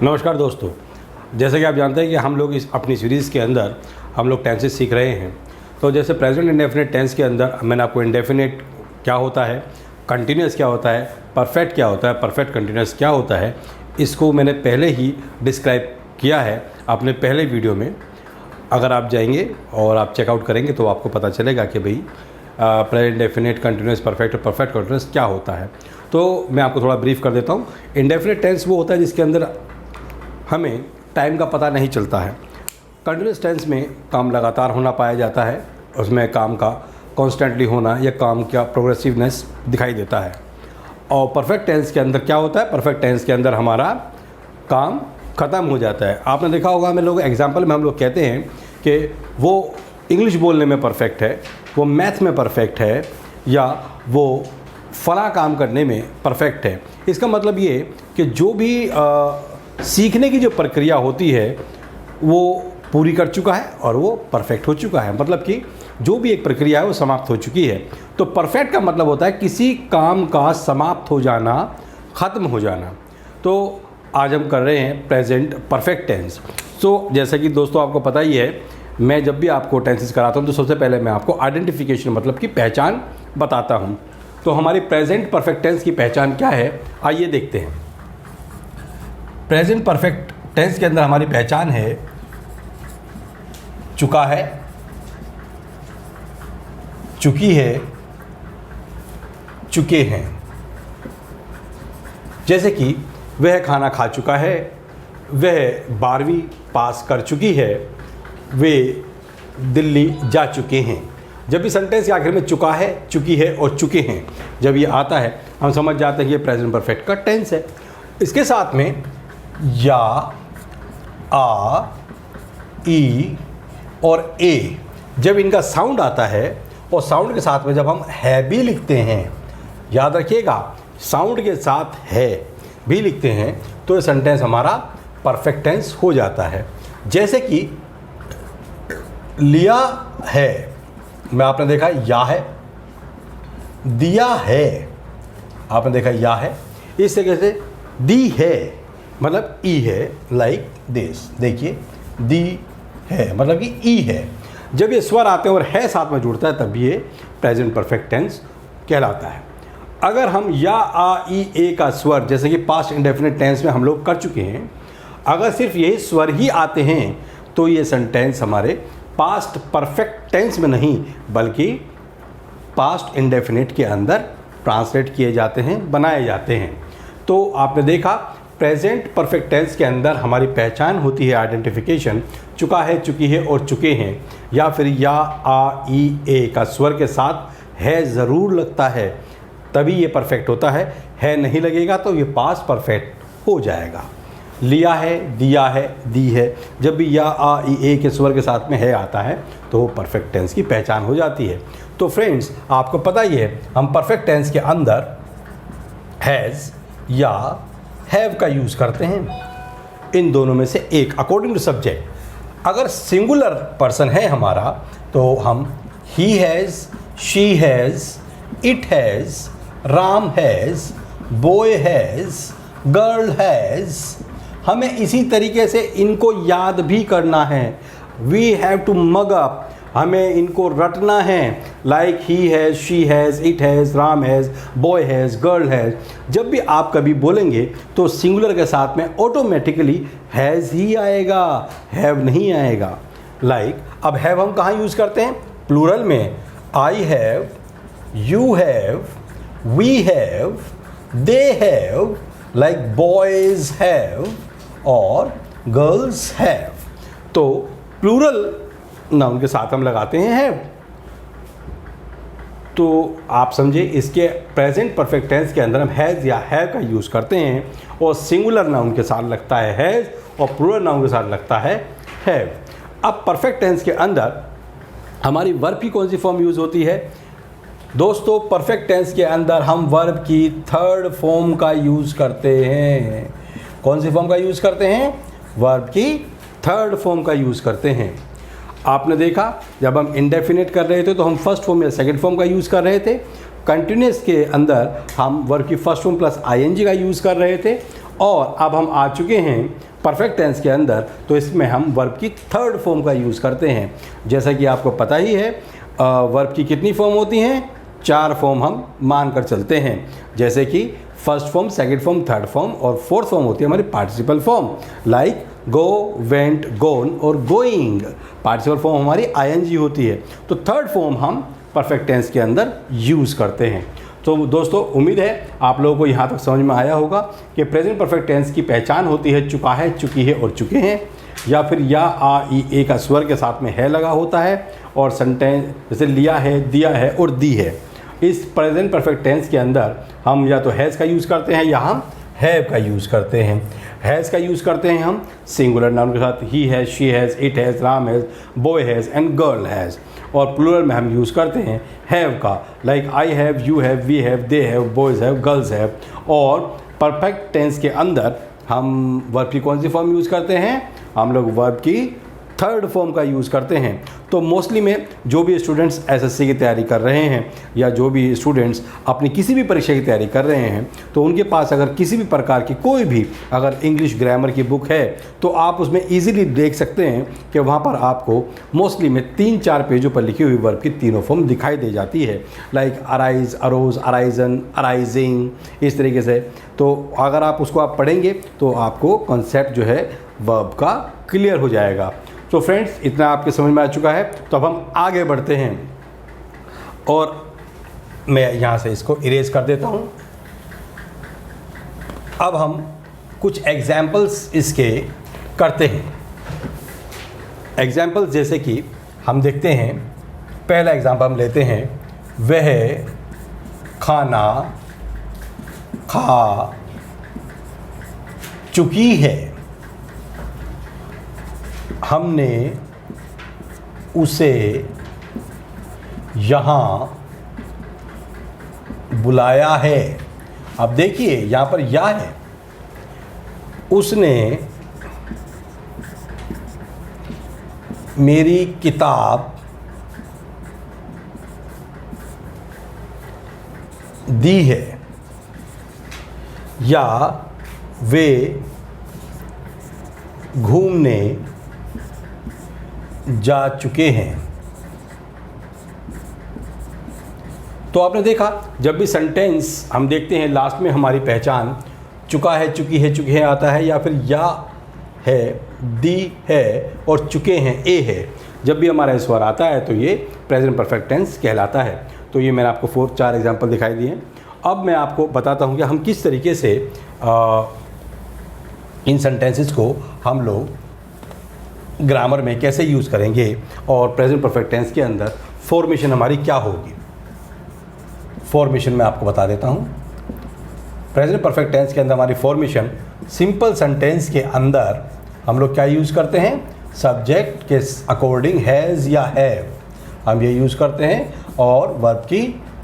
नमस्कार दोस्तों, जैसे कि आप जानते हैं कि हम लोग इस अपनी सीरीज़ के अंदर हम लोग टेंसेस सीख रहे हैं। तो जैसे प्रेजेंट इंडेफिनिट टेंस के अंदर मैंने आपको इंडेफिनिट क्या होता है, कंटिन्यूस क्या होता है, परफेक्ट क्या होता है, परफेक्ट कंटिन्यूस क्या होता है, इसको मैंने पहले ही डिस्क्राइब किया है अपने पहले वीडियो में। अगर आप जाएंगे और आप चेकआउट करेंगे तो आपको पता चलेगा कि भाई प्रेजेंट इंडेफिनिट, कंटिन्यूस, परफेक्ट और परफेक्ट कंटिन्यूस क्या होता है। तो मैं आपको थोड़ा ब्रीफ कर देता हूँ। इंडेफिनिट टेंस वो होता है जिसके अंदर हमें टाइम का पता नहीं चलता है। कंटिन्यूस टेंस में काम लगातार होना पाया जाता है, उसमें काम का कॉन्स्टेंटली होना या काम का प्रोग्रेसिवनेस दिखाई देता है। और परफेक्ट टेंस के अंदर क्या होता है, परफेक्ट टेंस के अंदर हमारा काम ख़त्म हो जाता है। आपने देखा होगा, हमें लोग एग्जाम्पल में हम लोग कहते हैं कि वो इंग्लिश बोलने में परफेक्ट है, वो मैथ में परफेक्ट है, या वो फला काम करने में परफेक्ट है। इसका मतलब ये कि जो भी सीखने की जो प्रक्रिया होती है वो पूरी कर चुका है और वो परफेक्ट हो चुका है। मतलब कि जो भी एक प्रक्रिया है वो समाप्त हो चुकी है। तो परफेक्ट का मतलब होता है किसी काम का समाप्त हो जाना, ख़त्म हो जाना। तो आज हम कर रहे हैं प्रेजेंट परफेक्ट टेंस। तो जैसा कि दोस्तों आपको पता ही है, मैं जब भी आपको टेंसेस कराता हूँ तो सबसे पहले मैं आपको आइडेंटिफिकेशन मतलब कि पहचान बताता हूँ। तो हमारी प्रेजेंट परफेक्ट टेंस की पहचान क्या है, आइए देखते हैं। प्रेजेंट परफेक्ट टेंस के अंदर हमारी पहचान है चुका है, चुकी है, चुके हैं। जैसे कि वह खाना खा चुका है, वह 12वीं पास कर चुकी है, वे दिल्ली जा चुके हैं। जब भी सेंटेंस के आखिर में चुका है, चुकी है और चुके हैं जब ये आता है, हम समझ जाते हैं कि ये प्रेजेंट परफेक्ट का टेंस है। इसके साथ में या, आ, ई और ए जब इनका साउंड आता है और साउंड के साथ में जब हम है भी लिखते हैं, याद रखिएगा साउंड के साथ है भी लिखते हैं तो ये सेंटेंस हमारा परफेक्ट टेंस हो जाता है। जैसे कि लिया है, मैं आपने देखा या है, दिया है, आपने देखा या है। इस तरीके से दी है मतलब ई है, लाइक दिस। देखिए दी है मतलब कि ई है। जब ये स्वर आते हैं और है साथ में जुड़ता है तब ये प्रेजेंट परफेक्ट टेंस कहलाता है। अगर हम या, आ, ई, ए का स्वर जैसे कि पास्ट इंडेफिनिट टेंस में हम लोग कर चुके हैं, अगर सिर्फ यही स्वर ही आते हैं तो ये सेंटेंस हमारे पास्ट परफेक्ट टेंस में नहीं बल्कि पास्ट इंडेफिनिट के अंदर ट्रांसलेट किए जाते हैं, बनाए जाते हैं। तो आपने देखा प्रेजेंट परफेक्ट टेंस के अंदर हमारी पहचान होती है आइडेंटिफिकेशन, चुका है, चुकी है और चुके हैं, या फिर या, आ, ई, ए का स्वर के साथ है ज़रूर लगता है तभी ये परफेक्ट होता है नहीं लगेगा तो ये पास्ट परफेक्ट हो जाएगा। लिया है, दिया है, दी है, जब भी या, आ, ई, ए के स्वर के साथ में है आता है तो वो परफेक्ट टेंस की पहचान हो जाती है। तो फ्रेंड्स आपको पता ही है, हम परफेक्ट टेंस के अंदर हैज़ या हैव का यूज़ करते हैं, इन दोनों में से एक अकॉर्डिंग टू सब्जेक्ट। अगर सिंगुलर पर्सन है हमारा तो हम he has, she has, it has, Ram has, boy has, girl has. हमें इसी तरीके से इनको याद भी करना है। We have to mug up, हमें इनको रटना है। Like he has, she has, it has, Ram has, boy has, girl has. जब भी आप कभी बोलेंगे तो सिंगुलर के साथ में ऑटोमेटिकली हैज़ ही आएगा, हैव नहीं आएगा। लाइक अब हैव हम कहाँ यूज़ करते हैं, प्लूरल में। I have, you have, we have, they have, like boys have और गर्ल्स हैव। तो प्लूरल नाउन के साथ हम लगाते हैं हैव। तो आप समझे, इसके प्रेजेंट परफेक्ट टेंस के अंदर हम हैज़ या हैव का यूज़ करते हैं और सिंगुलर नाउन के साथ लगता है हैज़ और प्लूरल नाउन के साथ लगता है हैव। अब परफेक्ट टेंस के अंदर हमारी वर्ब की कौन सी फॉर्म यूज़ होती है दोस्तों? परफेक्ट टेंस के अंदर हम वर्ब की थर्ड फॉर्म का यूज़ करते हैं। कौन सी फॉर्म का यूज़ करते हैं? वर्ब की थर्ड फॉर्म का यूज़ करते हैं। आपने देखा जब हम इंडेफिनिट कर रहे थे तो हम फर्स्ट फॉर्म या सेकंड फॉर्म का यूज़ कर रहे थे। कंटिन्यूस के अंदर हम वर्ब की फर्स्ट फॉर्म प्लस आईएनजी का यूज़ कर रहे थे और अब हम आ चुके हैं परफेक्ट टेंस के अंदर, तो इसमें हम वर्ब की थर्ड फॉर्म का यूज़ करते हैं। जैसा कि आपको पता ही है वर्ब की कितनी फॉर्म होती हैं, 4 फॉर्म हम मान कर चलते हैं, जैसे कि first form, second form, third form और फोर्थ फॉर्म होती है हमारी participle form, like go, went, gone और गोइंग। पार्टिसिपल फॉर्म हमारी आईएनजी होती है। तो थर्ड फॉर्म हम परफेक्ट टेंस के अंदर यूज़ करते हैं। तो दोस्तों उम्मीद है आप लोगों को यहाँ तक समझ में आया होगा कि प्रेजेंट परफेक्ट टेंस की पहचान होती है चुका है, चुकी है और चुके हैं, या फिर या, आ, ई, ए का स्वर के साथ में है लगा होता है, और सेंटेंस जैसे लिया है, दिया है और दी है। इस प्रेजेंट परफेक्ट टेंस के अंदर हम या तो हैज़ का यूज़ करते हैं या हम हैव का यूज़ करते हैं। हैज़ का यूज़ करते हैं हम सिंगुलर नाउन के साथ, he has, she has, it has, Ram has, boy has and girl has. और प्लूरल में हम यूज़ करते हैं हैव का, like I have, you have, we have, they have, boys have, girls have. और परफेक्ट टेंस के अंदर हम वर्ब की कौन सी फॉर्म यूज़ करते हैं, हम लोग वर्ब की थर्ड फॉर्म का यूज़ करते हैं। तो मोस्टली में जो भी स्टूडेंट्स एसएससी की तैयारी कर रहे हैं या जो भी स्टूडेंट्स अपनी किसी भी परीक्षा की तैयारी कर रहे हैं, तो उनके पास अगर किसी भी प्रकार की कोई भी अगर इंग्लिश ग्रामर की बुक है तो आप उसमें इजीली देख सकते हैं कि वहाँ पर आपको मोस्टली में 3-4 पेजों पर लिखी हुई वर्ब की तीनों फॉर्म दिखाई दे जाती है, like arise, arose, arisen, arising, इस तरीके से। तो अगर आप उसको आप पढ़ेंगे तो आपको कॉन्सेप्ट जो है वर्ब का क्लियर हो जाएगा। तो फ्रेंड्स इतना आपके समझ में आ चुका है, तो अब हम आगे बढ़ते हैं और मैं यहाँ से इसको इरेज कर देता हूँ। अब हम कुछ एग्जाम्पल्स इसके करते हैं। एग्जाम्पल्स जैसे कि हम देखते हैं, पहला एग्जाम्पल हम लेते हैं, वह खाना खा चुकी है, हमने उसे यहाँ बुलाया है। अब देखिए यहाँ पर या है, उसने मेरी किताब दी है, या वे घूमने जा चुके हैं। तो आपने देखा जब भी सेंटेंस हम देखते हैं लास्ट में हमारी पहचान चुका है, चुकी है, चुके हैं आता है, या फिर या है, दी है और चुके हैं ए है। जब भी हमारा स्वर आता है तो ये प्रेजेंट परफेक्ट टेंस कहलाता है। तो ये मैंने आपको 4 एग्जाम्पल दिखाई दिए। अब मैं आपको बताता हूँ कि हम किस तरीके से इन सेंटेंसेस को हम लोग ग्रामर में कैसे यूज़ करेंगे और प्रेजेंट परफेक्ट टेंस के अंदर फॉर्मेशन हमारी क्या होगी। फॉर्मेशन मैं आपको बता देता हूँ। प्रेजेंट परफेक्ट टेंस के अंदर हमारी फॉर्मेशन, सिंपल सेंटेंस के अंदर हम लोग क्या यूज़ करते हैं, सब्जेक्ट के अकॉर्डिंग हैज़ या हैव हम ये यूज़ करते हैं, और वर्ब की